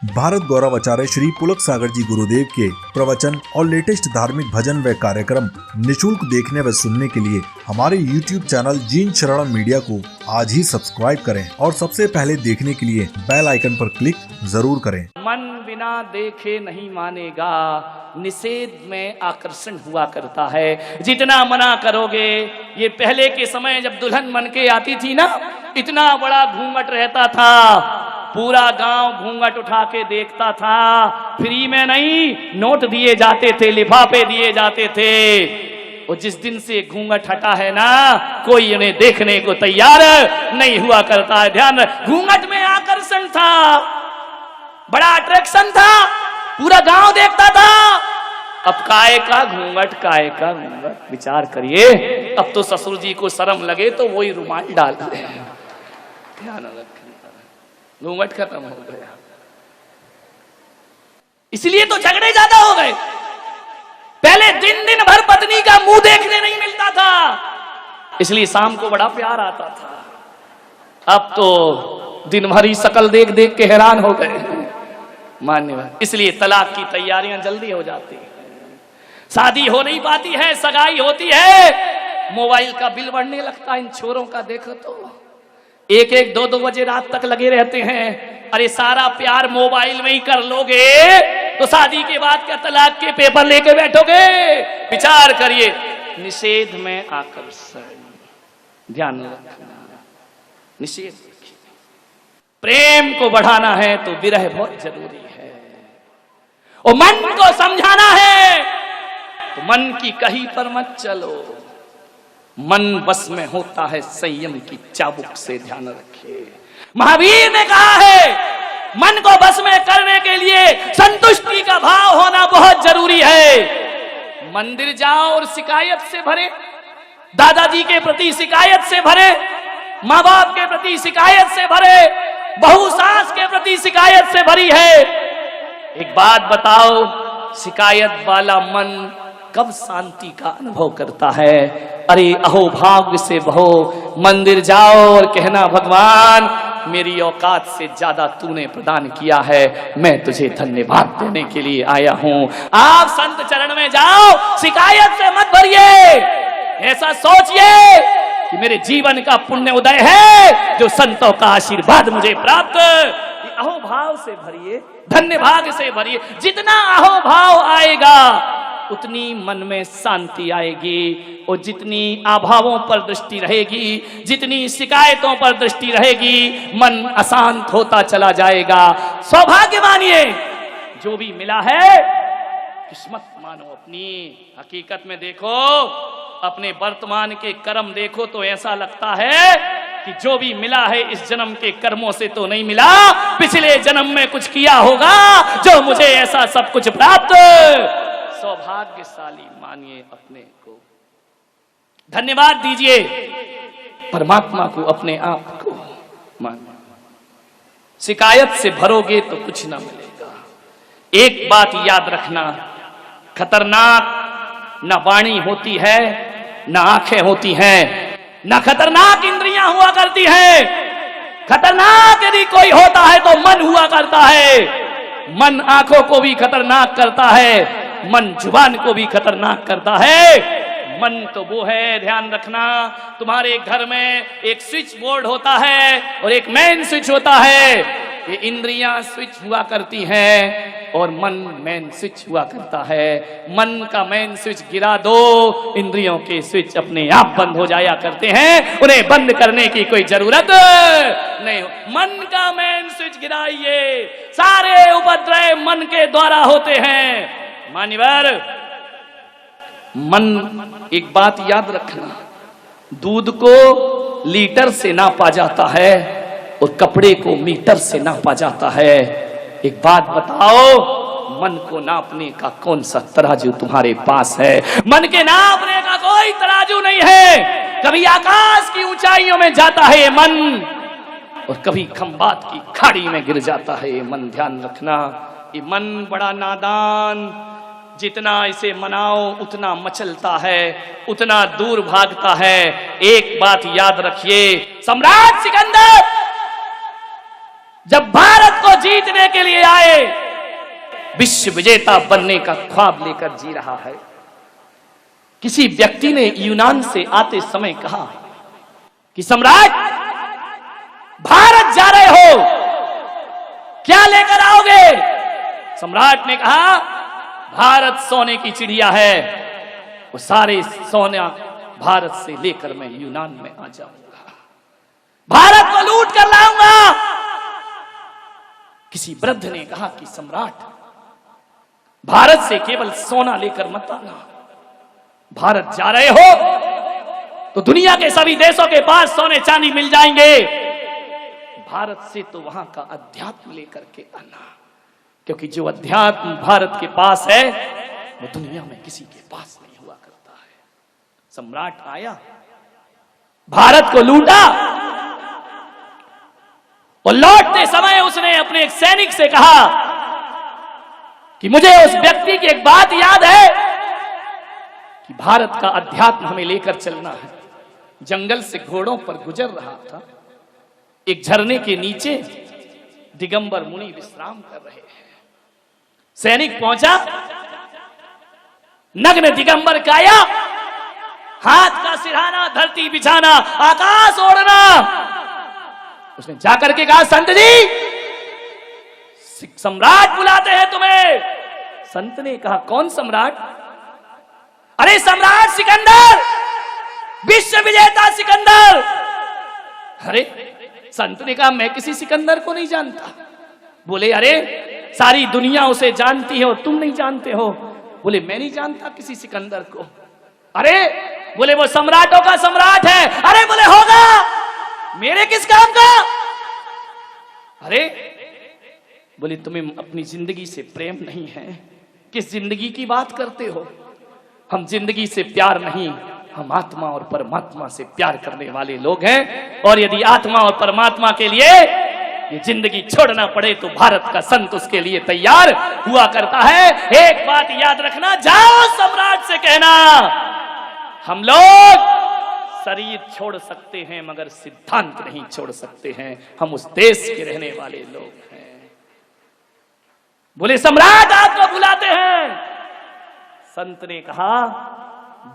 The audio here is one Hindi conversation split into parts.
भारत गौरव आचार्य श्री पुलक सागर जी गुरुदेव के प्रवचन और लेटेस्ट धार्मिक भजन व कार्यक्रम निशुल्क देखने व सुनने के लिए हमारे YouTube चैनल जीन शरणम मीडिया को आज ही सब्सक्राइब करें और सबसे पहले देखने के लिए बेल आइकन पर क्लिक जरूर करें। मन बिना देखे नहीं मानेगा, निषेध में आकर्षण हुआ करता है। जितना मना करोगे, ये पहले के समय जब दुल्हन मन के आती थी ना, इतना बड़ा घूंघट रहता था, पूरा गांव घूंघट उठा के देखता था। फ्री में नहीं, नोट दिए जाते थे, लिफाफे दिए जाते थे। और जिस दिन से घूंघट हटा है ना, कोई उन्हें देखने को तैयार नहीं हुआ करता है। ध्यान, घूंघट में आकर्षण था, बड़ा अट्रैक्शन था, पूरा गांव देखता था। अब काय का घूंघट, काय का घूंघट, विचार करिए। अब तो ससुर जी को शर्म लगे तो वही रुमाल डाल रहे हैं। ध्यान रखें, घूंघट खत्म हो गया, इसलिए तो झगड़े ज्यादा हो गए। पहले दिन दिन भर पत्नी का मुंह देखने नहीं मिलता था, इसलिए शाम को बड़ा प्यार आता था। अब तो दिन भर ही शकल देख देख के हैरान हो गए, मान्यवर। इसलिए तलाक की तैयारियां जल्दी हो जाती है, शादी हो नहीं पाती है, सगाई होती है, मोबाइल का बिल बढ़ने लगता है। इन छोरों का देखो तो एक एक दो दो बजे रात तक लगे रहते हैं। अरे सारा प्यार मोबाइल में ही कर लोगे तो शादी के बाद क्या तलाक के पेपर लेके बैठोगे? विचार करिए। निषेध में आकर्षण, ध्यान रखना, निषेध। प्रेम को बढ़ाना है तो विरह बहुत जरूरी है, और मन को समझाना है तो मन की कही पर मत चलो। मन बस में होता है संयम की चाबुक से, ध्यान रखिए। महावीर ने कहा है, मन को बस में करने के लिए संतुष्टि का भाव होना बहुत जरूरी है। मंदिर जाओ और शिकायत से भरे, दादाजी के प्रति शिकायत से भरे, माँ बाप के प्रति शिकायत से भरे, बहू सास के प्रति शिकायत से भरी है। एक बात बताओ, शिकायत वाला मन कब शांति का अनुभव करता है? अरे अहो भाग्य से बहो, मंदिर जाओ और कहना, भगवान मेरी औकात से ज्यादा तूने प्रदान किया है, मैं तुझे धन्यवाद देने के लिए आया हूं। आप संत चरण में जाओ, शिकायत से मत भरिए। ऐसा सोचिए कि मेरे जीवन का पुण्य उदय है, जो संतों का आशीर्वाद मुझे प्राप्त। अहो भाव से भरिए, धन्यवाद से भरिए। जितना अहो भाव आएगा उतनी मन में शांति आएगी, और जितनी अभावों पर दृष्टि रहेगी, जितनी शिकायतों पर दृष्टि रहेगी, मन अशांत होता चला जाएगा। सौभाग्य मानिए, जो भी मिला है किस्मत मानो अपनी। हकीकत में देखो, अपने वर्तमान के कर्म देखो तो ऐसा लगता है कि जो भी मिला है इस जन्म के कर्मों से तो नहीं मिला, पिछले जन्म में कुछ किया होगा जो मुझे ऐसा सब कुछ प्राप्त। सौभाग्यशाली मानिए अपने को, धन्यवाद दीजिए परमात्मा को, अपने आप को मानिए। शिकायत से भरोगे तो कुछ ना मिलेगा। एक बात याद रखना, खतरनाक न वाणी होती है, न आंखें होती हैं, न खतरनाक इंद्रियां हुआ करती हैं। खतरनाक यदि कोई होता है तो मन हुआ करता है। मन आंखों को भी खतरनाक करता है, मन जुबान को भी खतरनाक करता है। मन तो वो है, ध्यान रखना, तुम्हारे घर में एक स्विच बोर्ड होता है और एक मेन स्विच होता है। ये इंद्रियां स्विच हुआ करती हैं और मन मेन स्विच हुआ करता है। मन का मेन स्विच गिरा दो, इंद्रियों के स्विच अपने आप बंद हो जाया करते हैं, उन्हें बंद करने की कोई जरूरत नहीं हो। मन का मेन स्विच गिराइए, सारे उपद्रव मन के द्वारा होते हैं। मान्यवर, मन, एक बात याद रखना, दूध को लीटर से नापा जाता है और कपड़े को मीटर से नापा जाता है। एक बात बताओ, मन को नापने का कौन सा तराजू तुम्हारे पास है? मन के नापने का कोई तराजू नहीं है। कभी आकाश की ऊंचाइयों में जाता है ये मन, और कभी खंबात की खाड़ी में गिर जाता है ये मन। ध्यान रखना, ये मन बड़ा नादान, जितना इसे मनाओ उतना मचलता है, उतना दूर भागता है। एक बात याद रखिए, सम्राट सिकंदर जब भारत को जीतने के लिए आए, विश्व विजेता बनने का ख्वाब लेकर जी रहा है। किसी व्यक्ति ने यूनान से आते समय कहा कि सम्राट, भारत जा रहे हो, क्या लेकर आओगे? सम्राट ने कहा, भारत सोने की चिड़िया है, वो सारे सोना भारत से लेकर मैं यूनान में आ जाऊंगा, भारत को लूट कर लाऊंगा। किसी वृद्ध ने कहा कि सम्राट, भारत से केवल सोना लेकर मत आना, भारत जा रहे हो तो दुनिया के सभी देशों के पास सोने चांदी मिल जाएंगे, भारत से तो वहां का अध्यात्म लेकर के आना, क्योंकि जो अध्यात्म भारत के पास है वो दुनिया में किसी के पास नहीं हुआ करता है। सम्राट आया, भारत को लूटा, और लौटते समय उसने अपने एक सैनिक से कहा कि मुझे उस व्यक्ति की एक बात याद है कि भारत का अध्यात्म हमें लेकर चलना है। जंगल से घोड़ों पर गुजर रहा था, एक झरने के नीचे दिगंबर मुनि विश्राम कर रहे हैं। सैनिक पहुंचा, नग्न दिगंबर काया, हाथ का सिरहाना, धरती बिछाना, आकाश ओढ़ना। उसने जाकर के कहा, संत जी, सम्राट बुलाते हैं तुम्हें। संत ने कहा, कौन सम्राट? अरे सम्राट सिकंदर, विश्व विजेता सिकंदर। अरे संत ने कहा, मैं किसी सिकंदर को नहीं जानता। बोले, अरे सारी दुनिया उसे जानती है और तुम नहीं जानते हो। बोले, मैं नहीं जानता किसी सिकंदर को। अरे बोले, वो सम्राटों का सम्राट है। अरे बोले, होगा, मेरे किस काम का? अरे बोले, तुम्हें अपनी जिंदगी से प्रेम नहीं है, किस जिंदगी की बात करते हो? हम जिंदगी से प्यार नहीं, हम आत्मा और परमात्मा से प्यार करने वाले लोग हैं, और यदि आत्मा और परमात्मा के लिए ये जिंदगी छोड़ना पड़े तो भारत का संत उसके लिए तैयार हुआ करता है। एक बात याद रखना, जाओ सम्राट से कहना, हम लोग शरीर छोड़ सकते हैं मगर सिद्धांत नहीं छोड़ सकते हैं, हम उस देश के रहने वाले लोग हैं। बोले, सम्राट आपको बुलाते हैं। संत ने कहा,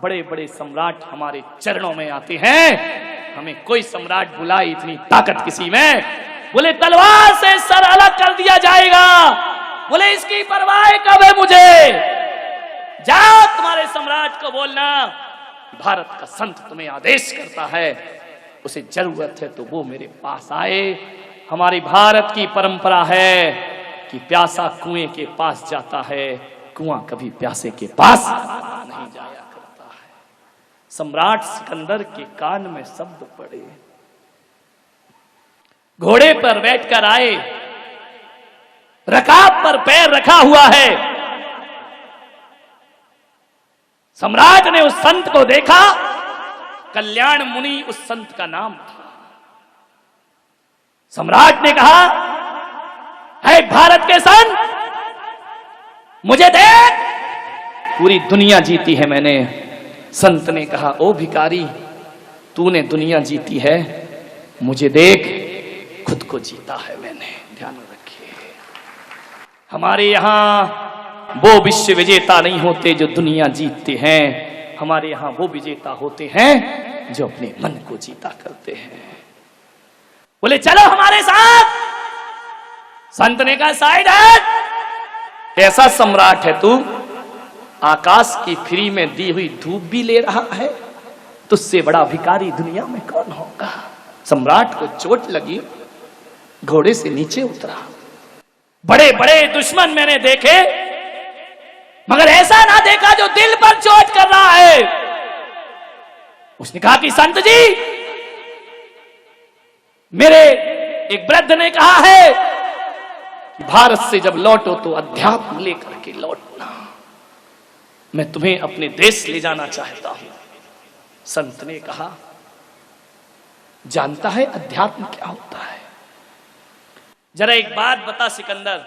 बड़े बड़े सम्राट हमारे चरणों में आते हैं, हमें कोई सम्राट बुलाए इतनी ताकत किसी में। बोले, तलवार से सर अलग कर दिया जाएगा। बोले, इसकी परवाह कब है मुझे? जाओ तुम्हारे सम्राट को बोलना, भारत का संत तुम्हें आदेश करता है, उसे जरूरत है तो वो मेरे पास आए। हमारी भारत की परंपरा है कि प्यासा कुएं के पास जाता है, कुआं कभी प्यासे के पास नहीं जाया करता है। सम्राट सिकंदर के कान में शब्द पड़े, घोड़े पर बैठकर आए, रकाब पर पैर रखा हुआ है। सम्राट ने उस संत को देखा, कल्याण मुनि उस संत का नाम था। सम्राट ने कहा, है भारत के संत, मुझे देख, पूरी दुनिया जीती है मैंने। संत ने कहा, ओ भिखारी, तूने दुनिया जीती है, मुझे देख, खुद को जीता है मैंने। ध्यान रखिए, हमारे यहां वो विश्व विजेता नहीं होते जो दुनिया जीतते हैं, हमारे यहां वो विजेता होते हैं जो अपने मन को जीता करते हैं। बोले, चलो हमारे साथ। संत ने कहा, साइड हट, कैसा सम्राट है तू? आकाश की फ्री में दी हुई धूप भी ले रहा है, तुझसे बड़ा भिखारी दुनिया में कौन होगा? सम्राट को चोट लगी, घोड़े से नीचे उतरा। बड़े बड़े दुश्मन मैंने देखे, मगर ऐसा ना देखा जो दिल पर चोट कर रहा है। उसने कहा कि संत जी, मेरे एक वृद्ध ने कहा है कि भारत से जब लौटो तो अध्यात्म लेकर के लौटना, मैं तुम्हें अपने देश ले जाना चाहता हूं। संत ने कहा, जानता है अध्यात्म क्या होता है? जरा एक बात बता सिकंदर,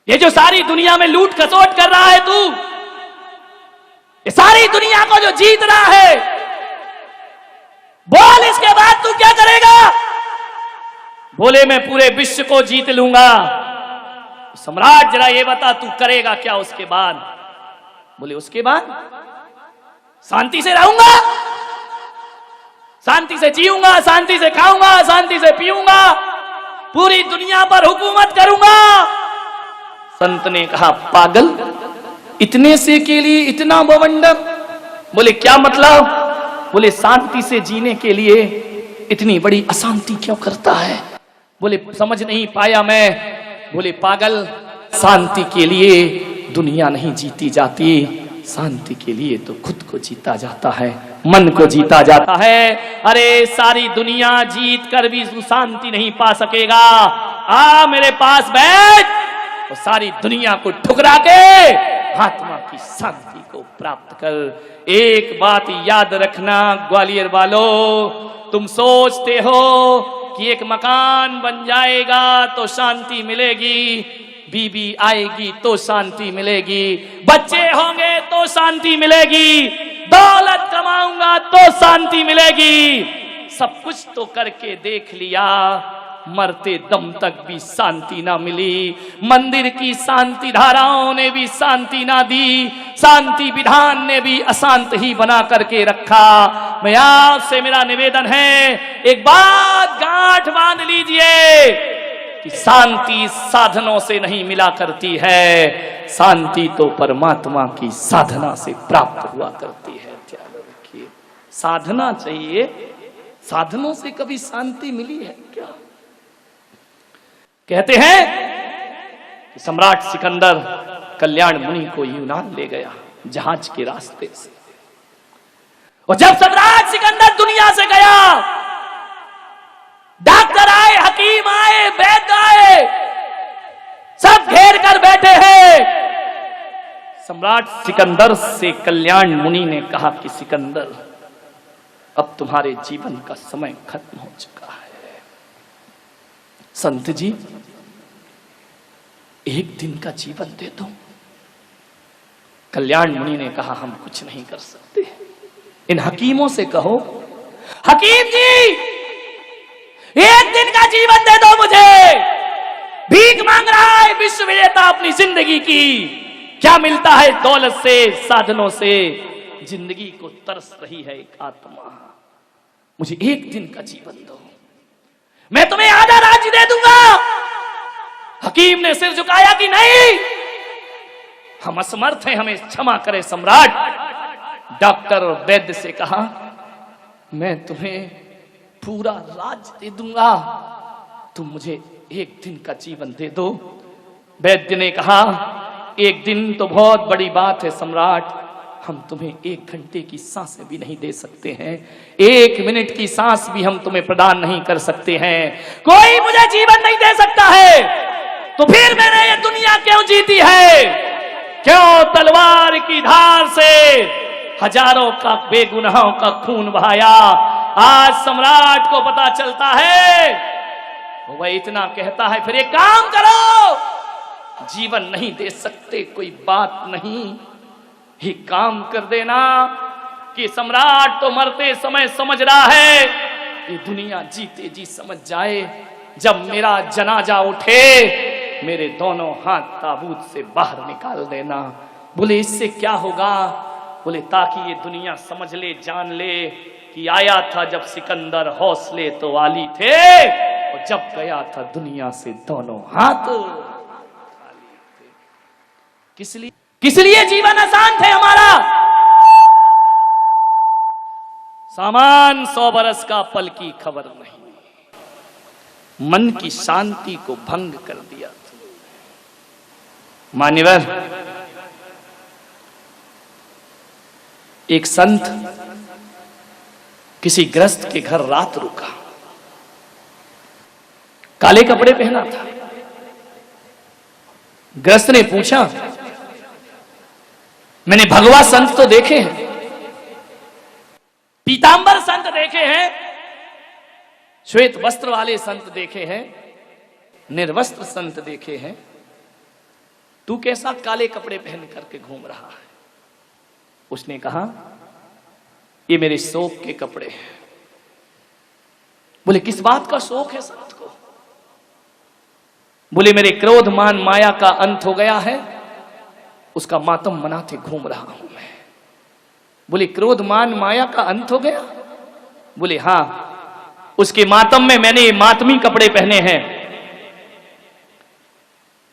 ये जो सारी दुनिया में लूट खसोट कर रहा है तू, ये सारी दुनिया को जो जीत रहा है, बोल इसके बाद तू क्या करेगा? बोले मैं पूरे विश्व को जीत लूंगा। सम्राट जरा ये बता तू करेगा क्या उसके बाद? बोले उसके बाद शांति से रहूंगा, शांति से जीऊंगा, शांति से खाऊंगा, शांति से पीऊंगा, पूरी दुनिया पर हुकूमत करूंगा। संत ने कहा पागल, इतने से के लिए इतना बवंडर? बोले क्या मतलब? बोले शांति से जीने के लिए इतनी बड़ी अशांति क्यों करता है? बोले समझ नहीं पाया मैं। बोले पागल, शांति के लिए दुनिया नहीं जीती जाती, शांति के लिए तो खुद को जीता जाता है, मन को जीता जाता है। अरे सारी दुनिया जीत कर भी तू शांति नहीं पा सकेगा। आ मेरे पास बैठ, तो सारी दुनिया को ठुकरा के आत्मा की शांति को प्राप्त कर। एक बात याद रखना ग्वालियर वालों, तुम सोचते हो कि एक मकान बन जाएगा तो शांति मिलेगी, बीबी आएगी तो शांति मिलेगी, बच्चे होंगे तो शांति मिलेगी, दौलत कमाऊंगा तो शांति मिलेगी। सब कुछ तो करके देख लिया, मरते दम तक भी शांति ना मिली। मंदिर की शांति धाराओं ने भी शांति ना दी, शांति विधान ने भी अशांत ही बना करके रखा। मैं आपसे मेरा निवेदन है, एक बात गांठ बांध लीजिए कि शांति साधनों से नहीं मिला करती है, शांति तो परमात्मा की साधना से प्राप्त हुआ करती है। ध्यान रखिए, साधना चाहिए, साधनों से कभी शांति मिली है क्या? कहते हैं कि सम्राट सिकंदर कल्याण मुनि को यूनान ले गया जहाज के रास्ते से, और जब सम्राट सिकंदर दुनिया से गया, डॉक्टर आए, हकीम आए, वैद्य आए, सब घेर कर बैठे हैं। सम्राट सिकंदर से कल्याण मुनि ने कहा कि सिकंदर, अब तुम्हारे जीवन का समय खत्म हो चुका है। संत जी, एक दिन का जीवन दे दो। कल्याण मुनि ने कहा हम कुछ नहीं कर सकते, इन हकीमों से कहो, हकीम जी एक दिन का जीवन दे दो मुझे, भीख मांग रहा है विश्व विजेता अपनी जिंदगी की। क्या मिलता है दौलत से, साधनों से? जिंदगी को तरस रही है एक आत्मा, मुझे एक दिन का जीवन दो, मैं तुम्हें आधा राज्य दे दूंगा। हकीम ने सिर झुकाया कि नहीं, हम असमर्थ हैं, हमें क्षमा करें सम्राट। डॉक्टर और वैद्य से कहा मैं तुम्हें पूरा राज्य दे दूंगा, तुम मुझे एक दिन का जीवन दे दो। वैद्य ने कहा एक दिन तो बहुत बड़ी बात है सम्राट, हम तुम्हें 1 घंटे की सांसें भी नहीं दे सकते हैं, 1 मिनट की सांस भी हम तुम्हें प्रदान नहीं कर सकते हैं। कोई मुझे जीवन नहीं दे सकता है, तो फिर मैंने ये दुनिया क्यों जीती है? क्यों तलवार की धार से हजारों का बेगुनाहों का खून बहाया? आज सम्राट को पता चलता है, वह इतना कहता है फिर एक काम करो, जीवन नहीं दे सकते कोई बात नहीं, ही काम कर देना कि सम्राट तो मरते समय समझ रहा है, ये दुनिया जीते जी समझ जाए, जब मेरा जनाजा उठे मेरे दोनों हाथ ताबूत से बाहर निकाल देना। बोले इससे क्या होगा? बोले ताकि ये दुनिया समझ ले, जान ले कि आया था जब सिकंदर हौसले तो वाली थे, और जब गया था दुनिया से दोनों हाथ खाली थे। किस लिए जीवन आसान थे हमारा? सामान 100 बरस का, पल की खबर नहीं, मन की शांति को भंग कर दिया। मान्यवर, एक संत किसी ग्रस्त के घर रात रुका, काले कपड़े पहना था। ग्रस्त ने पूछा मैंने भगवा संत तो देखे हैं, पीतांबर संत देखे हैं, श्वेत वस्त्र वाले संत देखे हैं, निर्वस्त्र संत देखे हैं, तू कैसा काले कपड़े पहन करके घूम रहा है? उसने कहा ये मेरे शोक के कपड़े हैं। बोले किस बात का शोक है संत को? बोले मेरे क्रोध मान माया का अंत हो गया है, उसका मातम मनाते घूम रहा हूं मैं। बोले क्रोध मान माया का अंत हो गया? बोले हां, उसके मातम में मैंने मातमी कपड़े पहने हैं।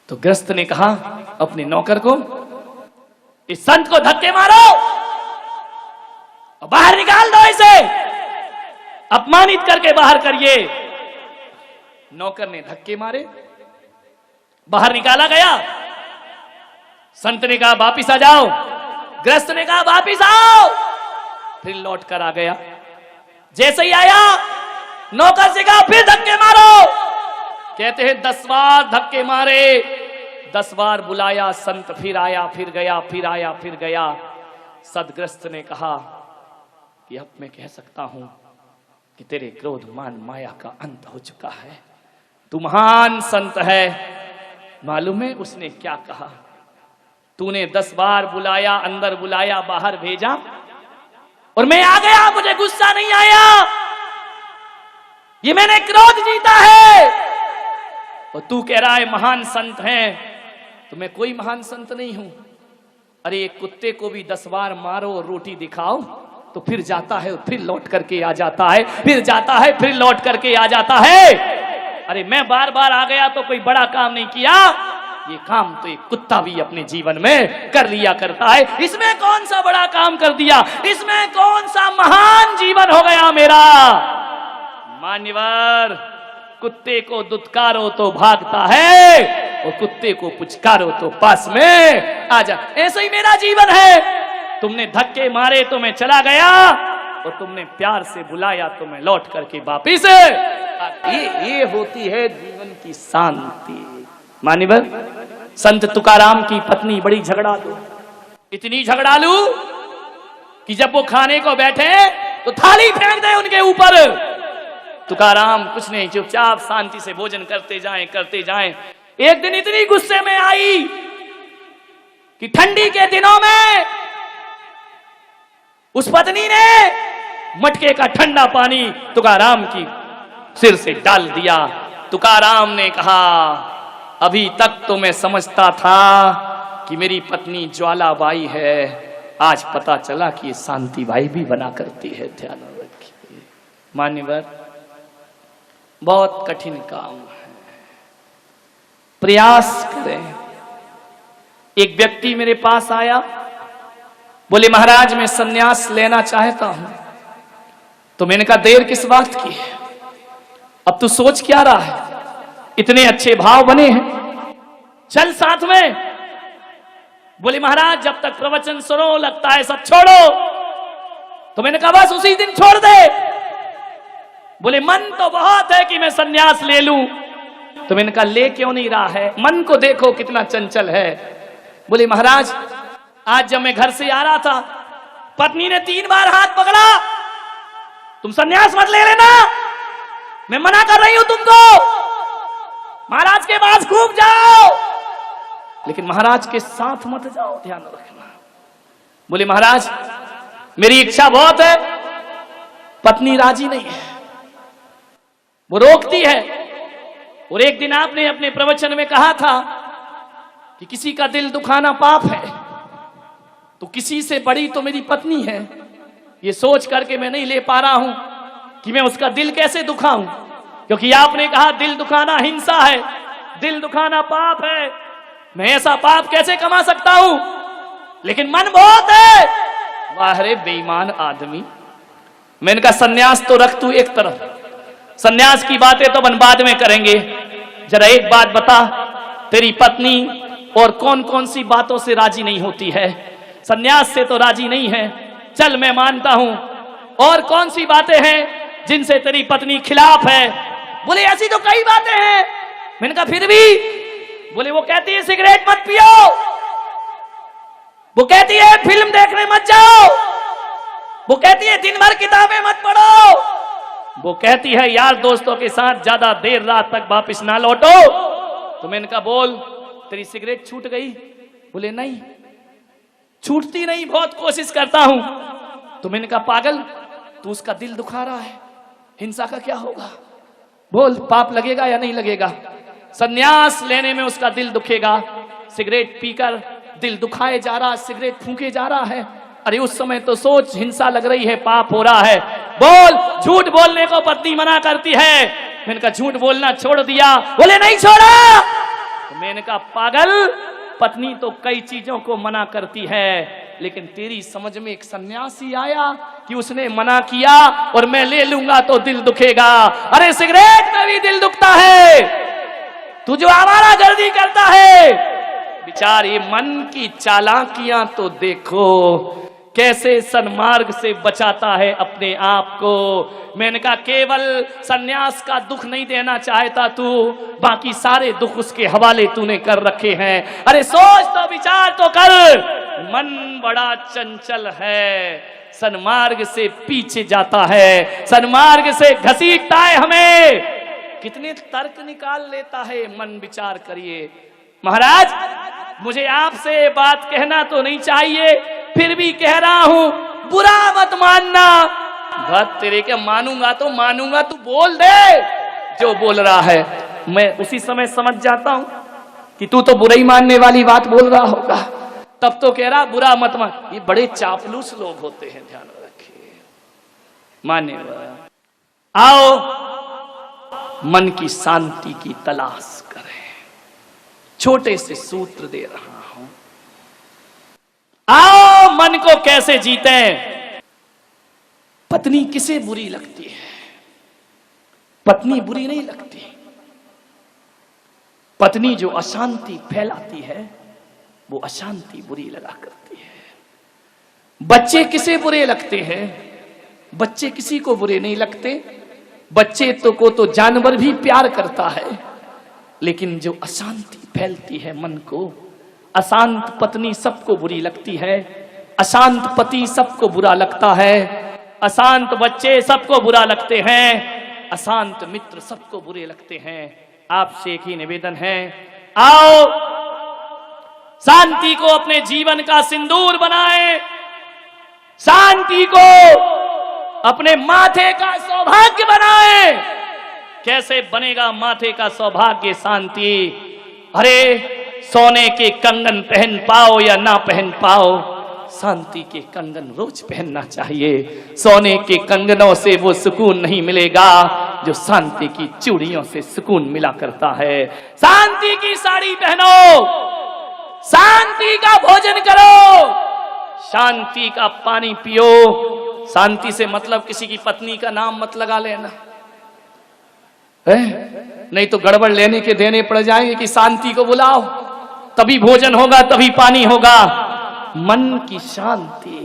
तो गृहस्थ ने कहा अपने नौकर को, इस संत को धक्के मारो और बाहर निकाल दो, इसे अपमानित करके बाहर करिए। नौकर ने धक्के मारे, बाहर निकाला गया। संत ने कहा वापिस आ जाओ, गृहस्थ ने कहा वापिस आओ, फिर लौट कर आ गया। जैसे ही आया नौकर से कहा फिर धक्के मारो। कहते हैं 10 बार धक्के मारे, 10 बार बुलाया संत, फिर आया फिर गया, फिर आया फिर गया। सदग्रस्त ने कहा कि अब मैं कह सकता हूं कि तेरे क्रोध मान माया का अंत हो चुका है, तू महान संत है। मालूम है उसने क्या कहा? तूने 10 बार बुलाया, अंदर बुलाया, बाहर भेजा और मैं आ गया, मुझे गुस्सा नहीं आया, ये मैंने क्रोध जीता है। और तू कह रहा है महान संत है, तो मैं कोई महान संत नहीं हूं। अरे एक कुत्ते को भी 10 बार मारो और रोटी दिखाओ तो फिर जाता है, फिर लौट करके आ जाता है, फिर जाता है, फिर लौट करके आ जाता है। अरे मैं बार बार आ गया तो कोई बड़ा काम नहीं किया, ये काम तो एक कुत्ता भी अपने जीवन में कर लिया करता है। इसमें कौन सा बड़ा काम कर दिया, इसमें कौन सा महान जीवन हो गया मेरा। मान्यवर, कुत्ते को दुत्कारो तो भागता है और कुत्ते को पुचकारो तो पास में आ जा। ऐसा ही मेरा जीवन है। तुमने धक्के मारे तो मैं चला गया और तुमने प्यार से बुलाया तो मैं लौट करके वापिस। ये होती है जीवन की शांति। मान्यवर, संत तुकाराम की पत्नी बड़ी झगड़ालू, इतनी झगड़ालू कि जब वो खाने को बैठे तो थाली फेंक दे उनके ऊपर। तुकाराम कुछ नहीं, चुपचाप शांति से भोजन करते जाएं। एक दिन इतनी गुस्से में आई कि ठंडी के दिनों में उस पत्नी ने मटके का ठंडा पानी तुकाराम की सिर से डाल दिया। तुकाराम ने कहा अभी तक तो मैं समझता था कि मेरी पत्नी ज्वालाबाई है, आज पता चला कि ये शांतिबाई भी बना करती है। ध्यान रखिए मान्यवर, बहुत कठिन काम है, प्रयास करें। एक व्यक्ति मेरे पास आया, बोले महाराज मैं सन्यास लेना चाहता हूं। तो मैंने कहा देर किस बात की है, अब तू सोच क्या रहा है, इतने अच्छे भाव बने हैं, चल साथ में। बोले महाराज जब तक प्रवचन सुनो लगता है सब छोड़ो। तो मैंने कहा बस उसी दिन छोड़ दे। बोले मन तो बहुत है कि मैं सन्यास ले लूं। तो मैंने कहा ले क्यों नहीं रहा है, मन को देखो कितना चंचल है। बोले महाराज आज जब मैं घर से आ रहा था पत्नी ने 3 बार हाथ पकड़ा, तुम सन्यास मत ले लेना, मैं मना कर रही हूं तुमको, महाराज के पास खूब जाओ लेकिन महाराज के साथ मत जाओ, ध्यान रखना। बोले महाराज मेरी इच्छा बहुत है, पत्नी राजी नहीं है, वो रोकती है। और एक दिन आपने अपने प्रवचन में कहा था कि किसी का दिल दुखाना पाप है, तो किसी से बड़ी तो मेरी पत्नी है, ये सोच करके मैं नहीं ले पा रहा हूं कि मैं उसका दिल कैसे दुखाऊं, क्योंकि आपने कहा दिल दुखाना हिंसा है, दिल दुखाना पाप है, मैं ऐसा पाप कैसे कमा सकता हूं, लेकिन मन बहुत है। वाह रे बेईमान आदमी। मैंने कहा सन्यास तो रख तू एक तरफ, सन्यास की बातें तो अपन बाद में करेंगे, जरा एक बात बता, तेरी पत्नी और कौन कौन सी बातों से राजी नहीं होती है, सन्यास से तो राजी नहीं है, चल मैं मानता हूं, और कौन सी बातें हैं जिनसे तेरी पत्नी खिलाफ है। बोले ऐसी तो कई बातें हैं। मैंने कहा फिर भी, बोले वो कहती है सिगरेट मत पियो, वो कहती है फिल्म देखने मत जाओ, वो कहती है दिन भर किताबें मत पढ़ो, वो कहती है यार दोस्तों के साथ ज्यादा देर रात तक वापस ना लौटो। तो मैंने कहा बोल तेरी सिगरेट छूट गई? बोले नहीं छूटती नहीं, बहुत कोशिश करता हूं। तो मैंने कहा पागल तू उसका दिल दुखा रहा है, हिंसा का क्या होगा, बोल पाप लगेगा या नहीं लगेगा। संन्यास लेने में उसका दिल दुखेगा। सिगरेट पीकर दिल दुखाए जा रहा, सिगरेट फूके जा रहा है। अरे उस समय तो सोच, हिंसा लग रही है, पाप हो रहा है। बोल, झूठ बोलने को पत्नी मना करती है। मैंने कहा झूठ बोलना छोड़ दिया? बोले नहीं छोड़ा। तो मैंने कहा पागल, पत्नी तो कई चीजों को मना करती है, लेकिन तेरी समझ में एक सन्यासी आया कि उसने मना किया और मैं ले लूंगा तो दिल दुखेगा। अरे सिगरेट में भी दिल दुखता है, तू जो आवारा गर्दी करता है। विचार, ये मन की चालाकियां तो देखो, कैसे सन्मार्ग से बचाता है अपने आप को। मैंने कहा केवल सन्यास का दुख नहीं देना चाहता तू, बाकी सारे दुख उसके हवाले तूने कर रखे हैं। अरे सोच तो, विचार तो कर। मन बड़ा चंचल है, सन्मार्ग से पीछे जाता है, सन्मार्ग से घसीटता है हमें। कितने तर्क निकाल लेता है मन, विचार करिए। महाराज, मुझे आपसे बात कहना तो नहीं चाहिए, फिर भी कह रहा हूं, बुरा मत मानना। बात तेरे के मानूंगा तो मानूंगा, तू बोल दे जो बोल रहा है। मैं उसी समय समझ जाता हूं कि तू तो बुरा ही मानने वाली बात बोल रहा होगा, तब तो कह रहा बुरा मत मान। ये बड़े चापलूस लोग होते हैं, ध्यान रखिए। माने आओ मन की शांति की तलाश करें। छोटे से सूत्र दे रहा हूं, आओ मन को कैसे जीते। पत्नी किसे बुरी लगती है? पत्नी बुरी नहीं लगती। पत्नी जो अशांति फैलाती है, वो अशांति बुरी लगा करती है। बच्चे किसे बुरे लगते हैं? बच्चे किसी को बुरे नहीं लगते। बच्चे को तो जानवर भी प्यार करता है, लेकिन जो अशांति फैलती है मन को, अशांत पत्नी सबको बुरी लगती है, अशांत पति सबको बुरा लगता है, अशांत बच्चे सबको बुरा लगते हैं, अशांत मित्र सबको बुरे लगते हैं। आपसे एक ही निवेदन है, आओ शांति को अपने जीवन का सिंदूर बनाएं, शांति को अपने माथे का सौभाग्य बनाएं। कैसे बनेगा माथे का सौभाग्य, शांति? अरे सोने के कंगन पहन पाओ या ना पहन पाओ, शांति के कंगन रोज पहनना चाहिए। सोने के कंगनों से वो सुकून नहीं मिलेगा जो शांति की चूड़ियों से सुकून मिला करता है। शांति की साड़ी पहनो, शांति का भोजन करो, शांति का पानी पियो। शांति से मतलब किसी की पत्नी का नाम मत लगा लेना, नहीं तो गड़बड़ लेने के देने पड़ जाएंगे कि शांति को बुलाओ, तभी भोजन होगा, तभी पानी होगा। मन की शांति,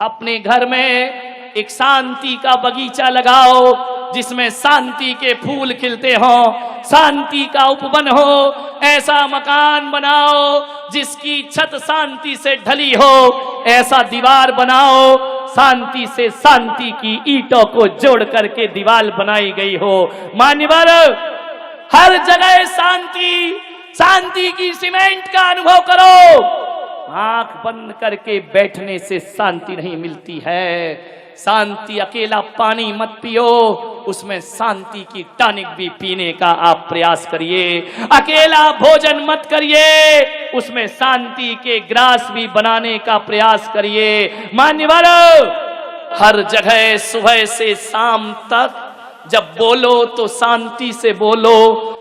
अपने घर में एक शांति का बगीचा लगाओ, जिसमें शांति के फूल खिलते हों, शांति का उपवन हो। ऐसा मकान बनाओ जिसकी छत शांति से ढली हो, ऐसा दीवार बनाओ शांति से शांति की ईंटों को जोड़ करके दीवार बनाई गई हो। मान्यवर, हर जगह शांति, शांति की सीमेंट का अनुभव करो। आंख बंद करके बैठने से शांति नहीं मिलती है। शांति, अकेला पानी मत पियो, उसमें शांति की टॉनिक भी पीने का आप प्रयास करिए। अकेला भोजन मत करिए, उसमें शांति के ग्रास भी बनाने का प्रयास करिए। मान्यवर, हर जगह सुबह से शाम तक जब बोलो तो शांति से बोलो,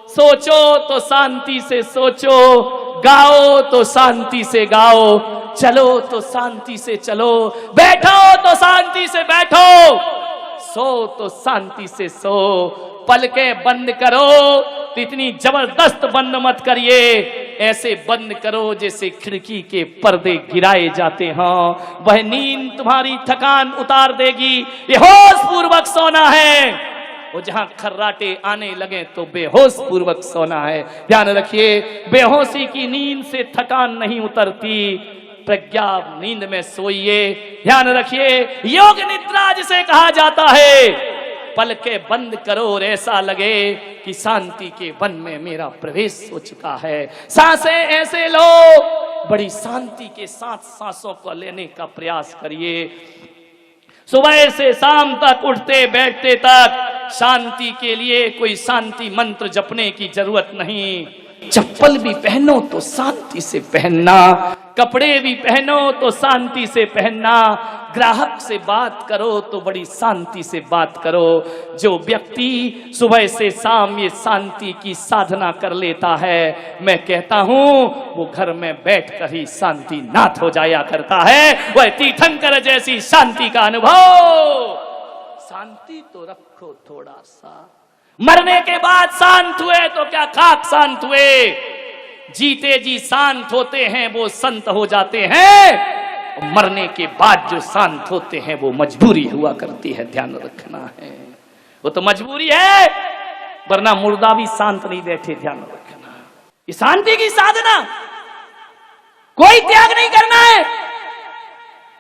सोचो तो शांति से सोचो, गाओ तो शांति से गाओ, चलो तो शांति से चलो, बैठो तो शांति से बैठो, सो तो शांति से सो। पलकें बंद करो तो इतनी जबरदस्त बंद मत करिए, ऐसे बंद करो जैसे खिड़की के पर्दे गिराए जाते हों। वह नींद तुम्हारी थकान उतार देगी। ये होश पूर्वक सोना है, वो जहां खर्राटे आने लगे तो बेहोश पूर्वक सोना है। ध्यान रखिए, बेहोशी की नींद से थकान नहीं उतरती, प्रज्ञा नींद में सोइए। ध्यान रखिए, योग निद्रा जिसे कहा जाता है, पलकें बंद करो और ऐसा लगे कि शांति के वन में मेरा प्रवेश हो चुका है। सांसें ऐसे लो, बड़ी शांति के साथ सांसों को लेने का प्रयास करिए। सुबह से शाम तक, उठते बैठते तक शांति के लिए कोई शांति मंत्र जपने की जरूरत नहीं। चप्पल भी पहनो तो शांति से पहनना, कपड़े भी पहनो तो शांति से पहनना, ग्राहक से बात करो तो बड़ी शांति से बात करो। जो व्यक्ति सुबह से शाम ये शांति की साधना कर लेता है, मैं कहता हूं वो घर में बैठकर ही शांति नाथ हो जाया करता है। वह तीर्थंकर जैसी शांति का अनुभव। शांति तो रखो थोड़ा सा, मरने के बाद शांत हुए तो क्या खाक शांत हुए, जीते जी शांत होते हैं वो संत हो जाते हैं, और मरने के बाद जो शांत होते हैं वो मजबूरी हुआ करती है, ध्यान रखना है। वो तो मजबूरी है, वरना मुर्दा भी शांत नहीं बैठे, ध्यान रखना। ये शांति की साधना, कोई त्याग नहीं करना है,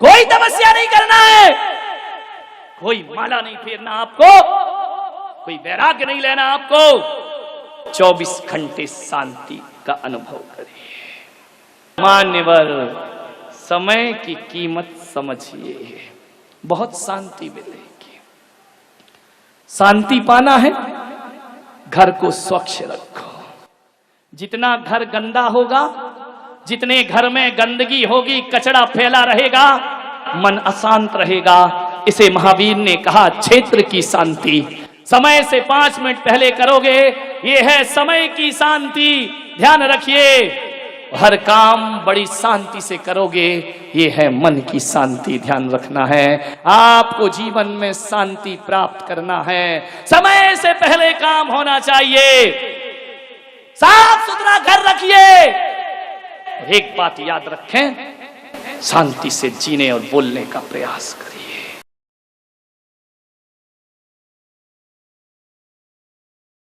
कोई तपस्या नहीं करना है, कोई माला नहीं फेरना आपको, कोई वैराग्य नहीं लेना आपको। 24 घंटे शांति का अनुभव करिए। मान्यवर, समय की कीमत समझिए, बहुत शांति मिलेगी। शांति पाना है, घर को स्वच्छ रखो। जितना घर गंदा होगा, जितने घर में गंदगी होगी, कचरा फैला रहेगा, मन अशांत रहेगा। इसे महावीर ने कहा क्षेत्र की शांति। समय से 5 मिनट पहले करोगे, ये है समय की शांति, ध्यान रखिए। हर काम बड़ी शांति से करोगे, ये है मन की शांति, ध्यान रखना है। आपको जीवन में शांति प्राप्त करना है, समय से पहले काम होना चाहिए। साफ सुथरा घर रखिए। एक बात याद रखें, शांति से जीने और बोलने का प्रयास करिए।